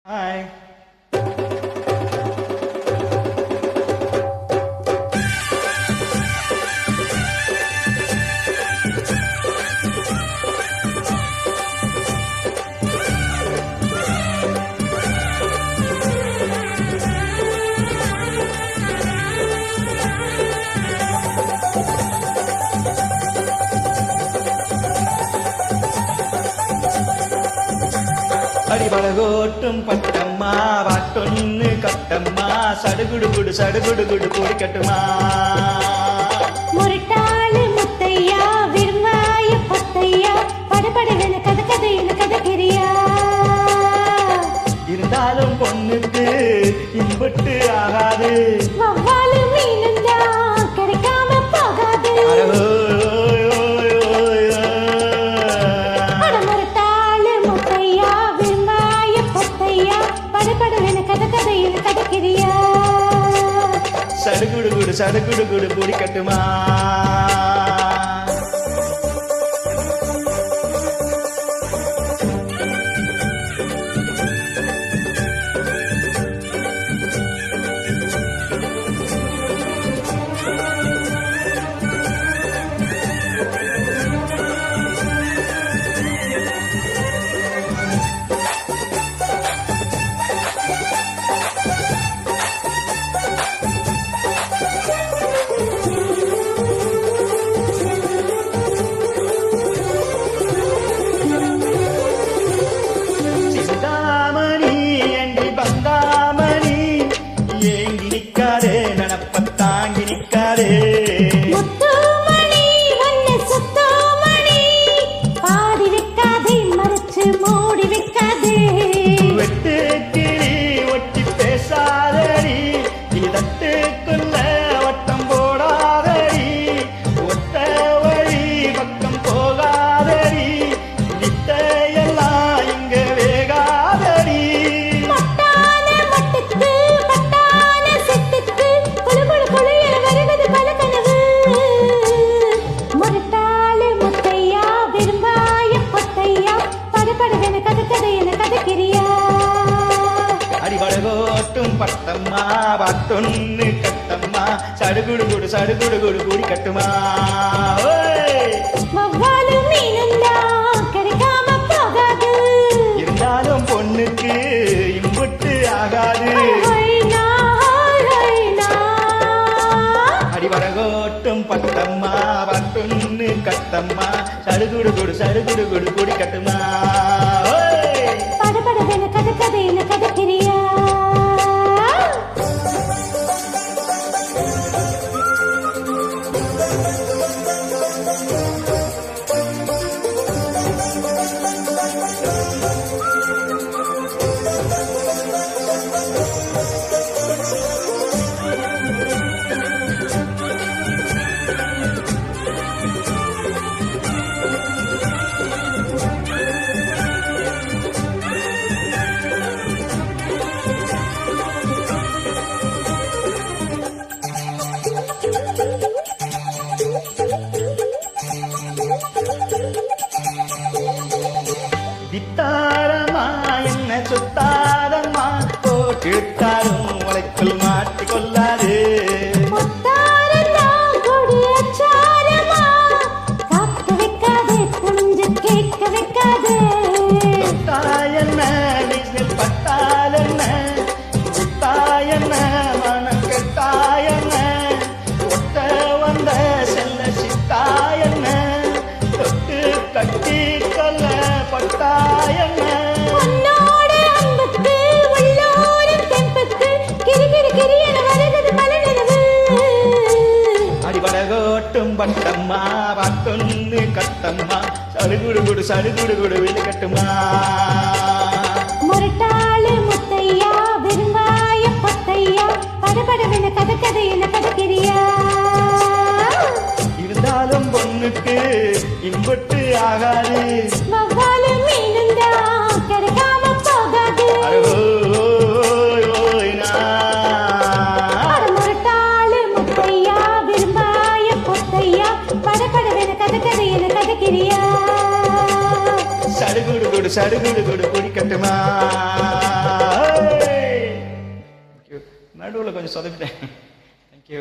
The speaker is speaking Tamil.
Hi. அடிபழகோட்டும் பட்டம்மா பாட்டொன்னு கட்டம்மா சடுகுடுகுடு சடுகுடுகுடு குடிக்கட்டுமா முரட்டாளு முத்தையா விரும்பாய பத்தையா படபடவென கதகதையில கதகிரியா இருந்தாலும் பொண்ணுக்கு இன்புட்டு ஆகாது வவ்வாலு மீனுந்தா கிடைக்காம போகாது முரட்டாளு முத்தையா விரும்பாய பத்தையா படபடவென கதகதையில கதகிரியா சடுகுடுகுடு சடுகுடுகுடு குடிக்கட்டுமா பட்டம்மா பாட்டொன்னு கட்டம்மா சடுகுடுகுடு சடுகுடுகுடு குடிக்கட்டுமா வவ்வாலு மீனுந்தா கிடைக்காம போகாது இருந்தாலும் பொண்ணுக்கு இம்புட்டு ஆகாது அடிவரகோட்டும் பட்டம்மா பாட்டொன்னு கட்டம்மா சடுகுடுகுடு சடுகுடுகுடு குடிக்கட்டுமா படபடவென கதகதையில கதகிரியா வித்தாரமா என்ன சுத்தாரம்மா போட்டிழுத்தாரும் உழைக்குள் மாட்டிக் கொள்ளாது என்ன நீச்சல் பட்டால் என்ன சுத்தாயன்ன மனம் கெட்டாயன்ன ஒட்ட வந்த செல்ல சித்தாயன்ன தொட்டு கட்டி கொல்ல பட்டாயன்ன அடிபடகோட்டும் பட்டம்மா பாட்டொன்னு கட்டம்மா சடுகுடுகுடு சடுகுடுகுடு விழுக்கட்டுமா முரட்டாளு முத்தையா விரும்பாய பத்தையா படபடவென கதகதையில கதகிரியா இருந்தாலும் பொண்ணுக்கு இன்புட்டு ஆகாது வவ்வாலு மீனுந்தா கிடைக்காம போகாது முரட்டாளு முத்தையா விரும்பாய பத்தையா படபடவென கதகதையில கதகிரியா சடுகுடு குடிக்கட்டுமா நடுவில் கொஞ்சம் சொதப்பிட்டேன். தேங்க்யூ.